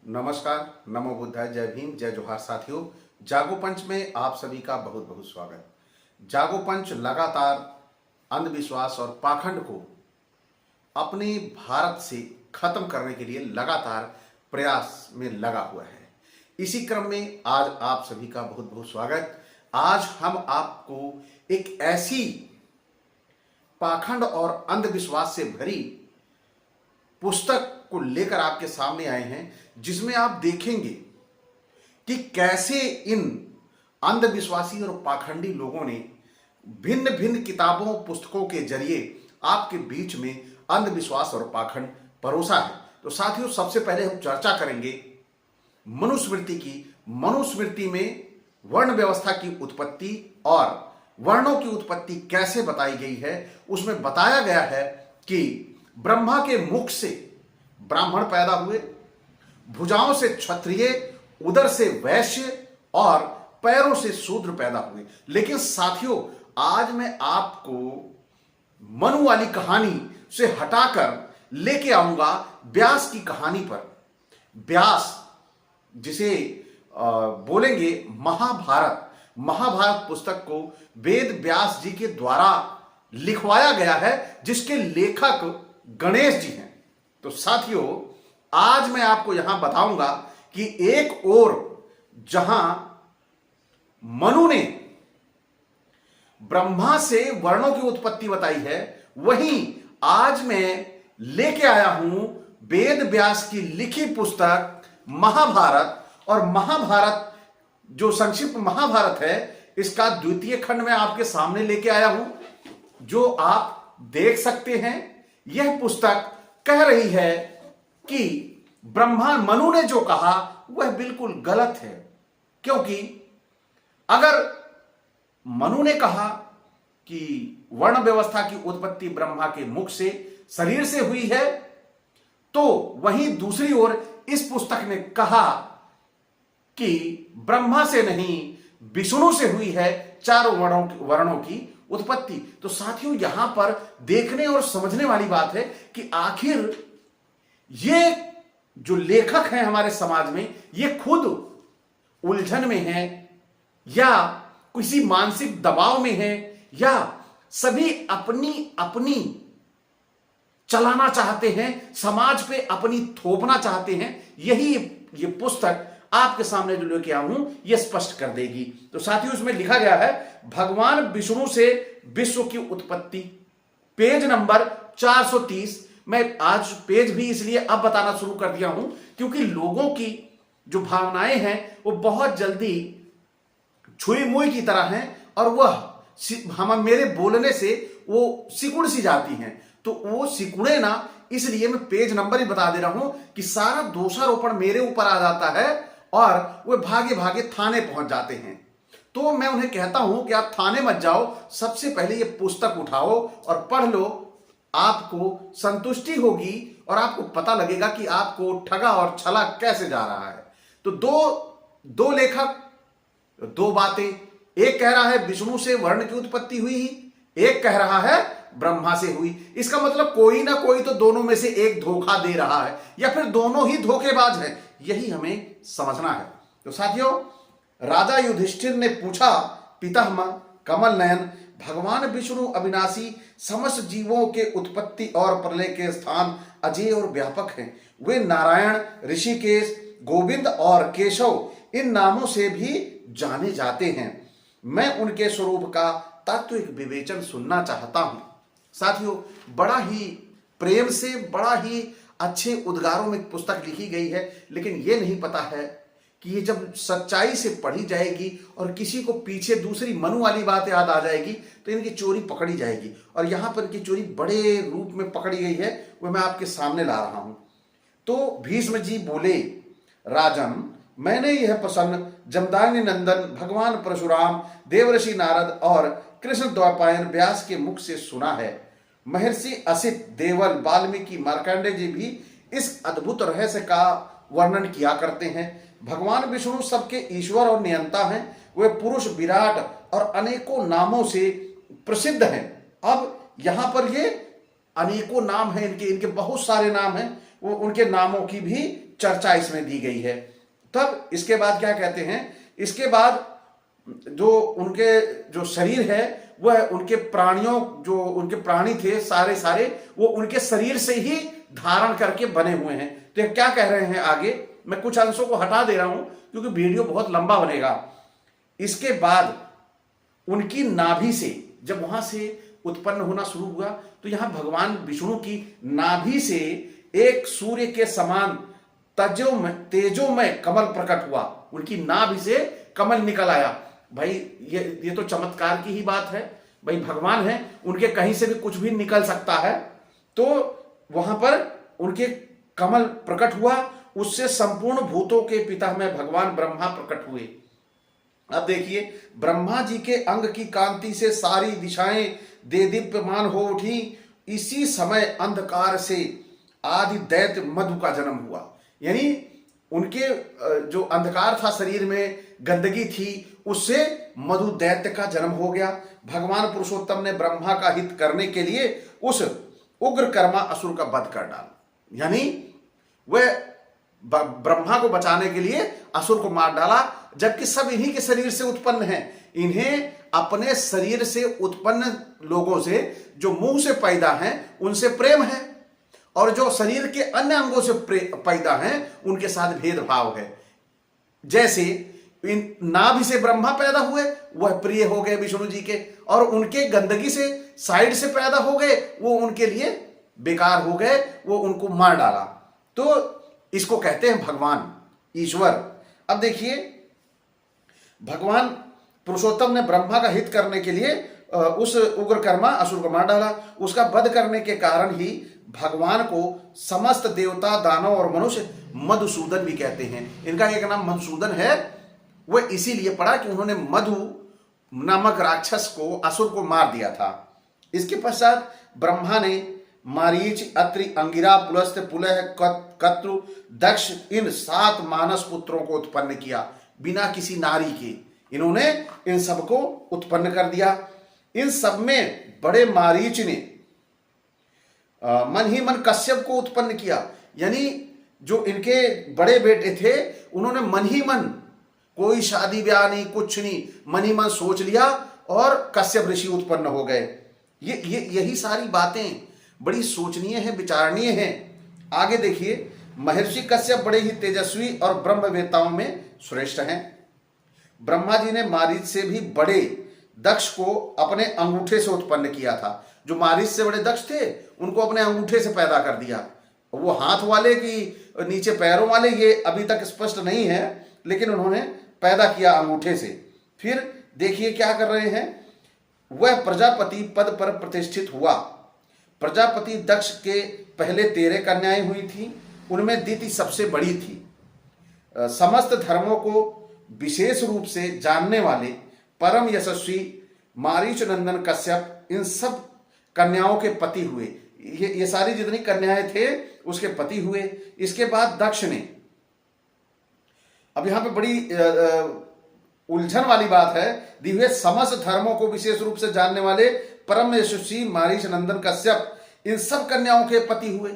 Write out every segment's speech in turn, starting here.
नमस्कार, नमो बुद्धाय, जय भीम, जय जोहार साथियों। जागो पंच में आप सभी का बहुत बहुत स्वागत। जागो पंच लगातार अंधविश्वास और पाखंड को अपने भारत से खत्म करने के लिए लगातार प्रयास में लगा हुआ है। इसी क्रम में आज आप सभी का बहुत बहुत स्वागत। आज हम आपको एक ऐसी पाखंड और अंधविश्वास से भरी पुस्तक को लेकर आपके सामने आए हैं, जिसमें आप देखेंगे कि कैसे इन अंधविश्वासी और पाखंडी लोगों ने भिन्न भिन्न किताबों पुस्तकों के जरिए आपके बीच में अंधविश्वास और पाखंड परोसा है। तो साथियों, सबसे पहले हम चर्चा करेंगे मनुस्मृति की। मनुस्मृति में वर्ण व्यवस्था की उत्पत्ति और वर्णों की उत्पत्ति कैसे बताई गई है। उसमें बताया गया है कि ब्रह्मा के मुख से ब्राह्मण पैदा हुए, भुजाओं से क्षत्रिय, उदर से वैश्य और पैरों से शूद्र पैदा हुए। लेकिन साथियों, आज मैं आपको मनु वाली कहानी से हटाकर लेके आऊंगा व्यास की कहानी पर। व्यास जिसे बोलेंगे महाभारत, महाभारत पुस्तक को वेद व्यास जी के द्वारा लिखवाया गया है, जिसके लेखक गणेश जी हैं। तो साथियों, आज मैं आपको यहां बताऊंगा कि एक ओर जहां मनु ने ब्रह्मा से वर्णों की उत्पत्ति बताई है, वहीं आज मैं लेके आया हूं वेद व्यास की लिखी पुस्तक महाभारत। और महाभारत जो संक्षिप्त महाभारत है, इसका द्वितीय खंड में आपके सामने लेके आया हूं, जो आप देख सकते हैं। यह पुस्तक कह रही है कि ब्रह्मा मनु ने जो कहा वह बिल्कुल गलत है, क्योंकि अगर मनु ने कहा कि वर्ण व्यवस्था की उत्पत्ति ब्रह्मा के मुख से, शरीर से हुई है, तो वहीं दूसरी ओर इस पुस्तक ने कहा कि ब्रह्मा से नहीं, विष्णु से हुई है चारों वर्णों की उत्पत्ति। तो साथियों, यहां पर देखने और समझने वाली बात है कि आखिर ये जो लेखक हैं हमारे समाज में, ये खुद उलझन में हैं या किसी मानसिक दबाव में हैं, या सभी अपनी अपनी चलाना चाहते हैं, समाज पे अपनी थोपना चाहते हैं। यही ये पुस्तक आपके सामने जो लेके आया हूं, यह स्पष्ट कर देगी। तो साथियों, इसमें लिखा गया है भगवान विष्णु से विश्व की उत्पत्ति, पेज नंबर 430। मैं आज पेज भी इसलिए अब बताना शुरू कर दिया हूं क्योंकि लोगों की जो भावनाएं हैं वो बहुत जल्दी छुई मुई की तरह हैं, और वह हम मेरे बोलने से वो सिकुड़ सी जाती हैं। तो वो सिकुड़े ना, इसलिए मैं पेज नंबर ही बता दे रहा हूं कि सारा दोषारोपण मेरे ऊपर आ जाता है और वे भागे भागे थाने पहुंच जाते हैं। तो मैं उन्हें कहता हूं कि आप थाने मत जाओ, सबसे पहले ये पुस्तक उठाओ और पढ़ लो। आपको संतुष्टि होगी और आपको पता लगेगा कि आपको ठगा और छला कैसे जा रहा है। तो दो लेखक, दो बातें, एक कह रहा है विष्णु से वर्ण की उत्पत्ति हुई, एक कह रहा है ब्रह्मा से हुई। इसका मतलब कोई ना कोई तो दोनों में से एक धोखा दे रहा है, या फिर दोनों ही धोखेबाज हैं। यही हमें समझना है। तो साथियों, राजा युधिष्ठिर ने पूछा, पितामह कमल नयन, भगवान विष्णु अविनाशी, समस्त जीवों के उत्पत्ति और प्रलय के स्थान अजय और व्यापक हैं। वे नारायण, ऋषिकेश, गोविंद और केशव इन नामों से भी जाने जाते हैं। मैं उनके स्वरूप का तात्विक विवेचन सुनना चाहता हूं। साथियों, बड़ा ही प्रेम से, बड़ा ही अच्छे उद्गारों में पुस्तक लिखी गई है, लेकिन यह नहीं पता है कि ये जब सच्चाई से पढ़ी जाएगी और किसी को पीछे दूसरी मनु वाली बात याद आ जाएगी, तो इनकी चोरी पकड़ी जाएगी। और यहां पर इनकी चोरी बड़े रूप में पकड़ी गई है, वह मैं आपके सामने ला रहा हूं। तो भीष्म जी बोले, राजन, मैंने यह प्रसन्न जमदाग्नि नंदन भगवान परशुराम, देवर्षि नारद और कृष्ण द्वैपायन व्यास के मुख से सुना है। महर्षि असित, देवल, वाल्मीकि, मार्कंडेय जी भी इस अद्भुत रहस्य का वर्णन किया करते हैं। भगवान विष्णु सबके ईश्वर और नियंता हैं। वे पुरुष, विराट और अनेकों नामों से प्रसिद्ध हैं। अब यहां पर ये अनेकों नाम हैं, इनके बहुत सारे नाम हैं, वो उनके नामों की भी चर्चा इसमें दी गई है। तब इसके बाद क्या कहते हैं, इसके बाद जो उनके जो शरीर है वह उनके प्राणियों, जो उनके प्राणी थे सारे सारे, वो उनके शरीर से ही धारण करके बने हुए हैं। तो क्या कह रहे हैं आगे, मैं कुछ अंशों को हटा दे रहा हूं क्योंकि वीडियो बहुत लंबा बनेगा। इसके बाद उनकी नाभि से, जब वहां से उत्पन्न होना शुरू हुआ तो यहां भगवान विष्णु की नाभि से एक सूर्य के समान तेजोमय कमल प्रकट हुआ। उनकी नाभि से कमल निकल आया। भाई ये तो चमत्कार की ही बात है। भाई भगवान है, उनके कहीं से भी कुछ भी निकल सकता है। तो वहां पर उनके कमल प्रकट हुआ, उससे संपूर्ण भूतों के पिता में भगवान ब्रह्मा प्रकट हुए। अब देखिए, ब्रह्मा जी के अंग की कांति से सारी दिशाएं दे दीप्यमान हो उठी। इसी समय अंधकार से आदि दैत्य मधु का जन्म हुआ। यानी उनके जो अंधकार था शरीर में, गंदगी थी, उससे मधु दैत्य का जन्म हो गया। भगवान पुरुषोत्तम ने ब्रह्मा का हित करने के लिए उस उग्र कर्मा असुर का वध कर डाला। यानी वह ब्रह्मा को बचाने के लिए असुर को मार डाला, जबकि सब इन्हीं के शरीर से उत्पन्न हैं। इन्हें अपने शरीर से उत्पन्न लोगों से, जो मुंह से पैदा हैं, उनसे प्रेम है, और जो शरीर के अन्य अंगों से पैदा हैं उनके साथ भेदभाव है। जैसे इन नाभि से ब्रह्मा पैदा हुए, वह प्रिय हो गए विष्णु जी के, और उनके गंदगी से साइड से पैदा हो गए, वो उनके लिए बेकार हो गए, वो उनको मार डाला। तो इसको कहते हैं भगवान, ईश्वर। अब देखिए, भगवान पुरुषोत्तम ने ब्रह्मा का हित करने के लिए उस उग्रकर्मा असुर को मार डाला। उसका वध करने के कारण ही भगवान को समस्त देवता, दानव और मनुष्य मधुसूदन भी कहते हैं। इनका एक नाम मधुसूदन है, वह इसीलिए पड़ा कि उन्होंने मधु नामक राक्षस को, असुर को मार दिया था। इसके पश्चात ब्रह्मा ने मारीच, अत्रि, अंगिरा, पुलस्त्य, पुलह, कत्रु, दक्ष, इन 7 मानस पुत्रों को उत्पन्न किया बिना किसी नारी के। इन्होंने इन सबको उत्पन्न कर दिया। इन सब में बड़े मारीच ने मन ही मन कश्यप को उत्पन्न किया। यानी जो इनके बड़े बेटे थे, उन्होंने मन ही मन, कोई शादी ब्याह नहीं, कुछ नहीं, मन ही मन सोच लिया और कश्यप ऋषि उत्पन्न हो गए। यही सारी बातें बड़ी सोचनीय हैं, विचारणीय हैं। आगे देखिए, महर्षि कश्यप बड़े ही तेजस्वी और ब्रह्मवेत्ताओं में श्रेष्ठ हैं। ब्रह्मा जी ने मारीच से भी बड़े दक्ष को अपने अंगूठे से उत्पन्न किया था। जो मारीच से बड़े दक्ष थे, उनको अपने अंगूठे से पैदा कर दिया। वो हाथ वाले की नीचे पैरों वाले, ये अभी तक स्पष्ट नहीं है, लेकिन उन्होंने पैदा किया अंगूठे से। फिर देखिए क्या कर रहे हैं, वह प्रजापति पद पर प्रतिष्ठित हुआ। प्रजापति दक्ष के पहले 13 कन्याएं हुई थी, उनमें दीति सबसे बड़ी थी। समस्त धर्मों को विशेष रूप से जानने वाले परम यशस्वी मारीच नंदन कश्यप इन सब कन्याओं के पति हुए। ये सारी जितनी कन्याएं थे उसके पति हुए। इसके बाद दक्ष ने, अब यहां पे बड़ी उलझन वाली बात है, दिव्य समस्त धर्मों को विशेष रूप से जानने वाले परम यशस्वी मारीच नंदन कश्यप इन सब कन्याओं के पति हुए।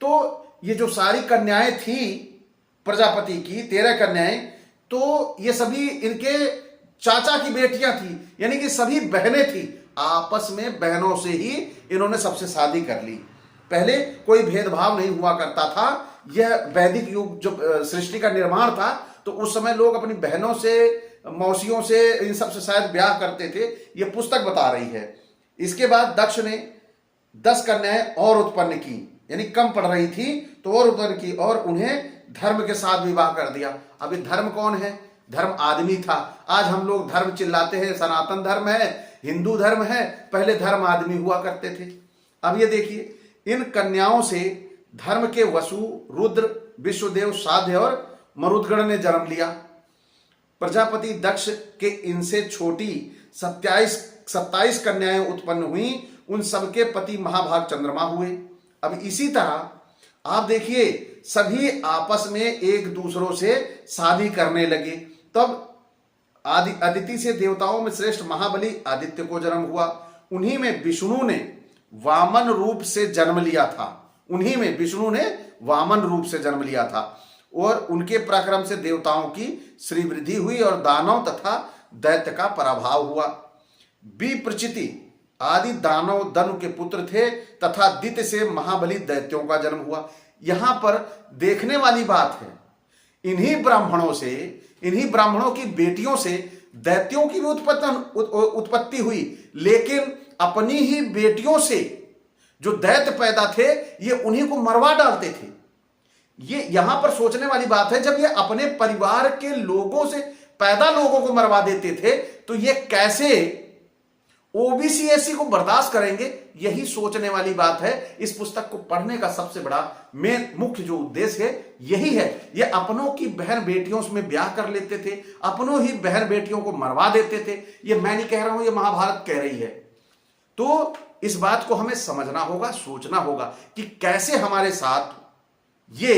तो ये जो सारी कन्याएं थी प्रजापति की, 13 कन्याएं, तो ये सभी इनके चाचा की बेटियां थी, यानी कि सभी बहनें थी। आपस में बहनों से ही इन्होंने सबसे शादी कर ली। पहले कोई भेदभाव नहीं हुआ करता था। यह वैदिक युग जो सृष्टि का निर्माण था, तो उस समय लोग अपनी बहनों से, मौसियों से, इन सब से शायद ब्याह करते थे। यह पुस्तक बता रही है। इसके बाद दक्ष ने 10 कन्याएं और उत्पन्न की, यानी कम पड़ रही थी तो और उत्पन्न की, और उन्हें धर्म के साथ विवाह कर दिया। अभी धर्म कौन है? धर्म आदमी था। आज हम लोग धर्म चिल्लाते हैं, सनातन धर्म है, हिंदू धर्म है। पहले धर्म आदमी हुआ करते थे। अब ये देखिए, इन कन्याओं से धर्म के वसु, रुद्र, विश्वदेव, साध्य और मरुदगण ने जन्म लिया। प्रजापति दक्ष के इनसे छोटी 27 कन्याएं उत्पन्न हुई। उन सबके पति महाभाग चंद्रमा हुए। अब इसी तरह आप देखिए, सभी आपस में एक दूसरों से शादी करने लगे। तब अदिति से देवताओं में श्रेष्ठ महाबली आदित्य को जन्म हुआ। उन्हीं में विष्णु ने वामन रूप से जन्म लिया था। और उनके पराक्रम से देवताओं की श्रीवृद्धि हुई और दानव तथा दैत्य का पराभव हुआ। विप्रचिति आदि दानव दनु के पुत्र थे तथा दित्य से महाबली दैत्यों का जन्म हुआ। यहां पर देखने वाली बात है, इन्हीं ब्राह्मणों की बेटियों से दैत्यों की भी उत्पत्ति हुई, लेकिन अपनी ही बेटियों से जो दैत्य पैदा थे ये उन्हीं को मरवा डालते थे। ये यहां पर सोचने वाली बात है, जब ये अपने परिवार के लोगों से पैदा लोगों को मरवा देते थे तो ये कैसे ओबीसी एससी को बर्दाश्त करेंगे। यही सोचने वाली बात है। इस पुस्तक को पढ़ने का सबसे बड़ा मुख्य जो उद्देश्य है यही है। ये अपनों की बहन बेटियों में ब्याह कर लेते थे, अपनों ही बहन बेटियों को मरवा देते थे। ये मैं नहीं कह रहा हूं, ये महाभारत कह रही है। तो इस बात को हमें समझना होगा, सोचना होगा कि कैसे हमारे साथ ये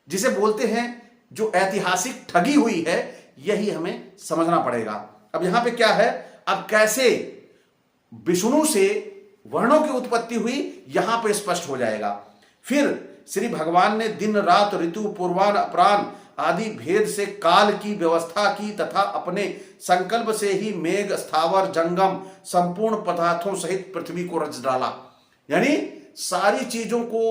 जिसे बोलते हैं जो ऐतिहासिक ठगी हुई है, यही हमें समझना पड़ेगा। अब यहां पे क्या है, अब कैसे विष्णु से वर्णों की उत्पत्ति हुई यहां पर स्पष्ट हो जाएगा। फिर श्री भगवान ने दिन रात ऋतु पूर्वान अपरान आदि भेद से काल की व्यवस्था की तथा अपने संकल्प से ही मेघ स्थावर जंगम संपूर्ण पदार्थों सहित पृथ्वी को रच डाला। यानी सारी चीजों को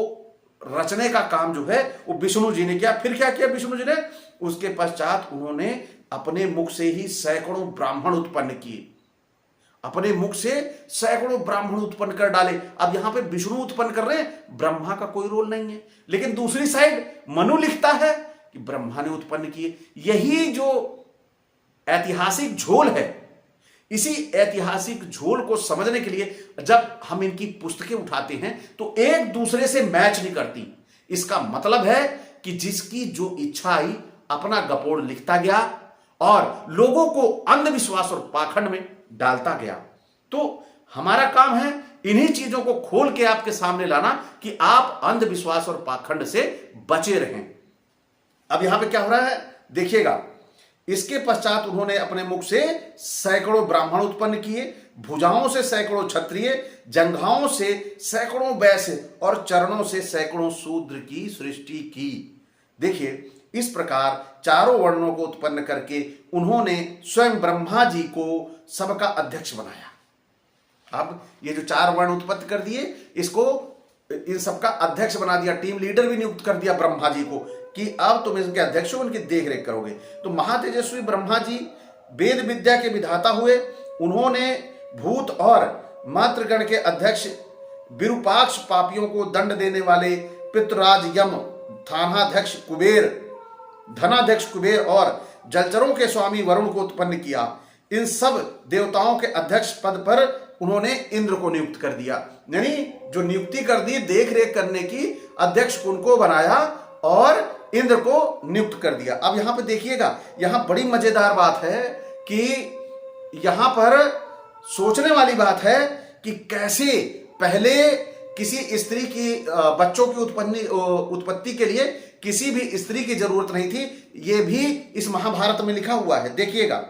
रचने का काम जो है वो विष्णु जी ने किया। फिर क्या किया विष्णु जी ने, उसके पश्चात उन्होंने अपने मुख से ही सैकड़ों ब्राह्मण उत्पन्न किए, अपने मुख से सैकड़ों ब्राह्मण उत्पन्न कर डाले। अब यहां पे विष्णु उत्पन्न कर रहे हैं, ब्रह्मा का कोई रोल नहीं है। लेकिन दूसरी साइड मनु लिखता है कि ब्रह्मा ने उत्पन्न किए। यही जो ऐतिहासिक झोल है, इसी ऐतिहासिक झोल को समझने के लिए जब हम इनकी पुस्तकें उठाते हैं तो एक दूसरे से मैच नहीं करती। इसका मतलब है कि जिसकी जो इच्छा आई अपना गपोड़ लिखता गया और लोगों को अंधविश्वास और पाखंड में डालता गया। तो हमारा काम है इन्हीं चीजों को खोल के आपके सामने लाना कि आप अंधविश्वास और पाखंड से बचे रहें। अब यहां पे क्या हो रहा है देखिएगा। इसके पश्चात उन्होंने अपने मुख से सैकड़ों ब्राह्मण उत्पन्न किए, भुजाओं से सैकड़ों क्षत्रिय, जंघाओं से सैकड़ों वैश्य और चरणों से सैकड़ों शूद्र की सृष्टि की। देखिए इस प्रकार चारों वर्णों को उत्पन्न करके उन्होंने स्वयं ब्रह्मा जी को सबका अध्यक्ष बनाया। अब ये जो चार वर्ण उत्पन्न कर दिए, इसको इन सबका अध्यक्ष बना दिया, टीम लीडर भी नियुक्त कर दिया ब्रह्मा जी को कि अब तुम इनके अध्यक्ष हो, उनकी देखरेख करोगे। तो महातेजस्वी ब्रह्मा जी वेद विद्या के विधाता हुए। उन्होंने भूत और मातृगण के अध्यक्ष विरूपाक्ष पापियों को दंड देने वाले पितृराज यम, धनाध्यक्ष कुबेर और जलचरों के स्वामी वरुण को उत्पन्न किया। इन सब देवताओं के अध्यक्ष पद पर उन्होंने इंद्र को नियुक्त कर दिया। यानी जो नियुक्ति कर दी देख रेख करने की, अध्यक्ष उनको बनाया और इंद्र को नियुक्त कर दिया। अब यहां पे देखिएगा, यहां बड़ी मजेदार बात है कि यहां पर सोचने वाली बात है कि कैसे पहले किसी स्त्री की बच्चों की उत्पत्ति के लिए किसी भी स्त्री की जरूरत नहीं थी। यह भी इस महाभारत में लिखा हुआ है। देखिएगा,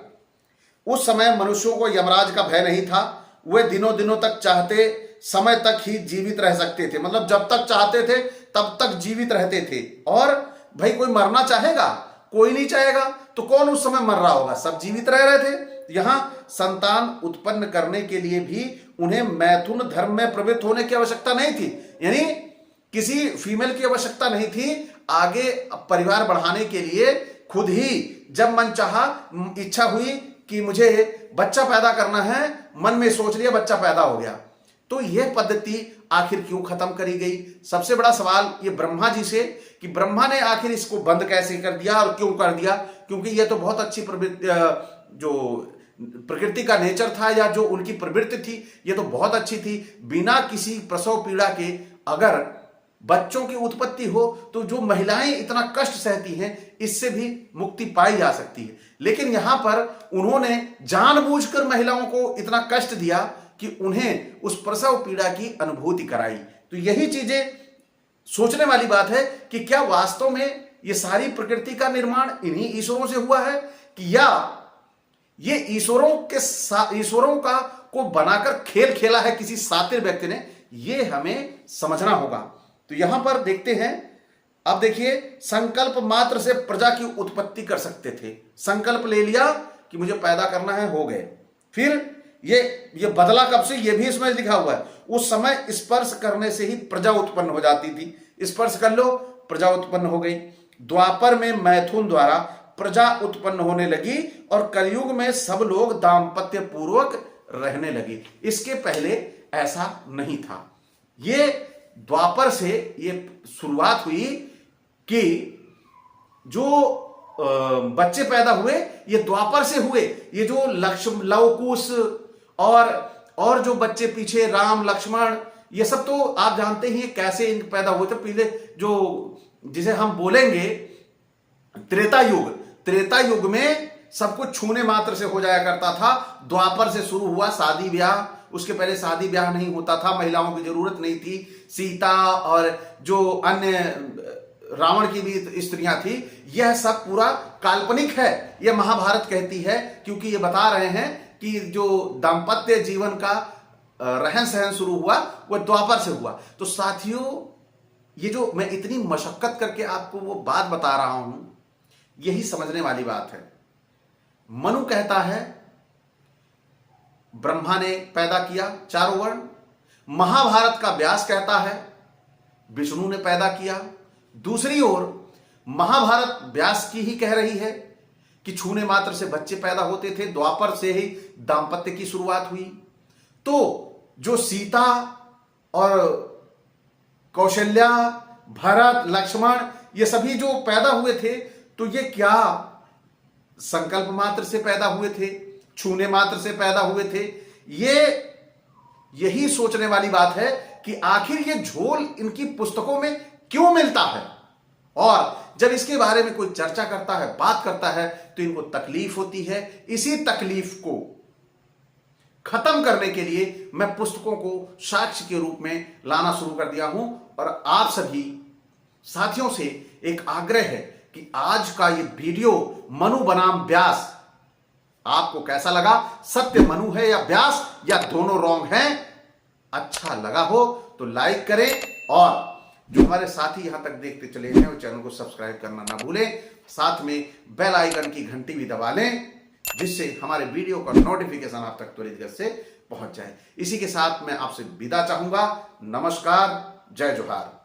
उस समय मनुष्यों को यमराज का भय नहीं था। वे दिनों दिनों तक चाहते समय तक ही जीवित रह सकते थे। मतलब जब तक चाहते थे तब तक जीवित रहते थे। और भाई कोई मरना चाहेगा? कोई नहीं चाहेगा। तो कौन उस समय मर रहा होगा? सब जीवित रह रहे थे। यहां संतान उत्पन्न करने के लिए भी उन्हें मैथुन धर्म में प्रवृत्त होने की आवश्यकता नहीं थी। यानी किसी फीमेल की आवश्यकता नहीं थी। आगे परिवार बढ़ाने के लिए खुद ही जब मन चाहा, इच्छा हुई कि मुझे बच्चा पैदा करना है, मन में सोच लिया, बच्चा पैदा हो गया। तो यह पद्धति आखिर क्यों खत्म करी गई? सबसे बड़ा सवाल ये ब्रह्मा जी से कि ब्रह्मा ने आखिर इसको बंद कैसे कर दिया और क्यों कर दिया? क्योंकि यह तो बहुत अच्छी जो प्रकृति का नेचर था या जो उनकी प्रवृत्ति थी, ये तो बहुत अच्छी थी। बिना किसी प्रसव पीड़ा के अगर बच्चों की उत्पत्ति हो तो जो महिलाएं इतना कष्ट सहती हैं, इससे भी मुक्ति पाई जा सकती है। लेकिन यहां पर उन्होंने जानबूझकर महिलाओं को इतना कष्ट दिया कि उन्हें उस प्रसव पीड़ा की अनुभूति कराई। तो यही चीजें सोचने वाली बात है कि क्या वास्तव में ये सारी प्रकृति का निर्माण इन्हीं ईश्वरों से हुआ है कि या ये ईश्वरों का को बनाकर खेल खेला है किसी सातिर व्यक्ति ने? ये हमें समझना होगा। तो यहां पर देखते हैं अब देखिए, संकल्प मात्र से प्रजा की उत्पत्ति कर सकते थे। संकल्प ले लिया कि मुझे पैदा करना है, हो गए। फिर ये बदला कब से, ये भी इसमें लिखा हुआ है। उस समय स्पर्श करने से ही प्रजा उत्पन्न हो जाती थी। स्पर्श कर लो, प्रजा उत्पन्न हो गई। द्वापर में मैथुन द्वारा प्रजा उत्पन्न होने लगी और कलयुग में सब लोग दाम्पत्य पूर्वक रहने लगे। इसके पहले ऐसा नहीं था। ये द्वापर से ये शुरुआत हुई कि जो बच्चे पैदा हुए ये द्वापर से हुए। ये जो लवकुश और जो बच्चे पीछे राम लक्ष्मण, ये सब तो आप जानते ही कैसे पैदा हुए थे। पहले जो जिसे हम बोलेंगे त्रेता युग, त्रेता युग में सब कुछ छूने मात्र से हो जाया करता था। द्वापर से शुरू हुआ शादी ब्याह। उसके पहले शादी ब्याह नहीं होता था, महिलाओं की जरूरत नहीं थी। सीता और जो अन्य रावण की भी स्त्रियां थी, यह सब पूरा काल्पनिक है। यह महाभारत कहती है, क्योंकि ये बता रहे हैं कि जो दाम्पत्य जीवन का रहन सहन शुरू हुआ वह द्वापर से हुआ। तो साथियों, ये जो मैं इतनी मशक्कत करके आपको वो बात बता रहा हूं, यही समझने वाली बात है। मनु कहता है ब्रह्मा ने पैदा किया चारों वर्ण। महाभारत का व्यास कहता है विष्णु ने पैदा किया। दूसरी ओर महाभारत व्यास की ही कह रही है कि छूने मात्र से बच्चे पैदा होते थे, द्वापर से ही दाम्पत्य की शुरुआत हुई। तो जो सीता और कौशल्या, भरत, लक्ष्मण, ये सभी जो पैदा हुए थे, तो ये क्या संकल्प मात्र से पैदा हुए थे, छूने मात्र से पैदा हुए थे? यही सोचने वाली बात है कि आखिर ये झोल इनकी पुस्तकों में क्यों मिलता है। और जब इसके बारे में कोई चर्चा करता है, बात करता है, तो इनको तकलीफ होती है। इसी तकलीफ को खत्म करने के लिए मैं पुस्तकों को साक्ष्य के रूप में लाना शुरू कर दिया हूं। और आप सभी साथियों से एक आग्रह है कि आज का ये वीडियो मनु बनाम व्यास आपको कैसा लगा? सत्य मनु है या व्यास, या दोनों रॉन्ग हैं? अच्छा लगा हो तो लाइक करें, और जो हमारे साथी यहां तक देखते चले हैं वो चैनल को सब्सक्राइब करना ना भूलें। साथ में बेल आइकन की घंटी भी दबा लें, जिससे हमारे वीडियो का नोटिफिकेशन आप तक त्वरित गति से पहुंच जाए। इसी के साथ मैं आपसे विदा चाहूंगा। नमस्कार, जय जोहार।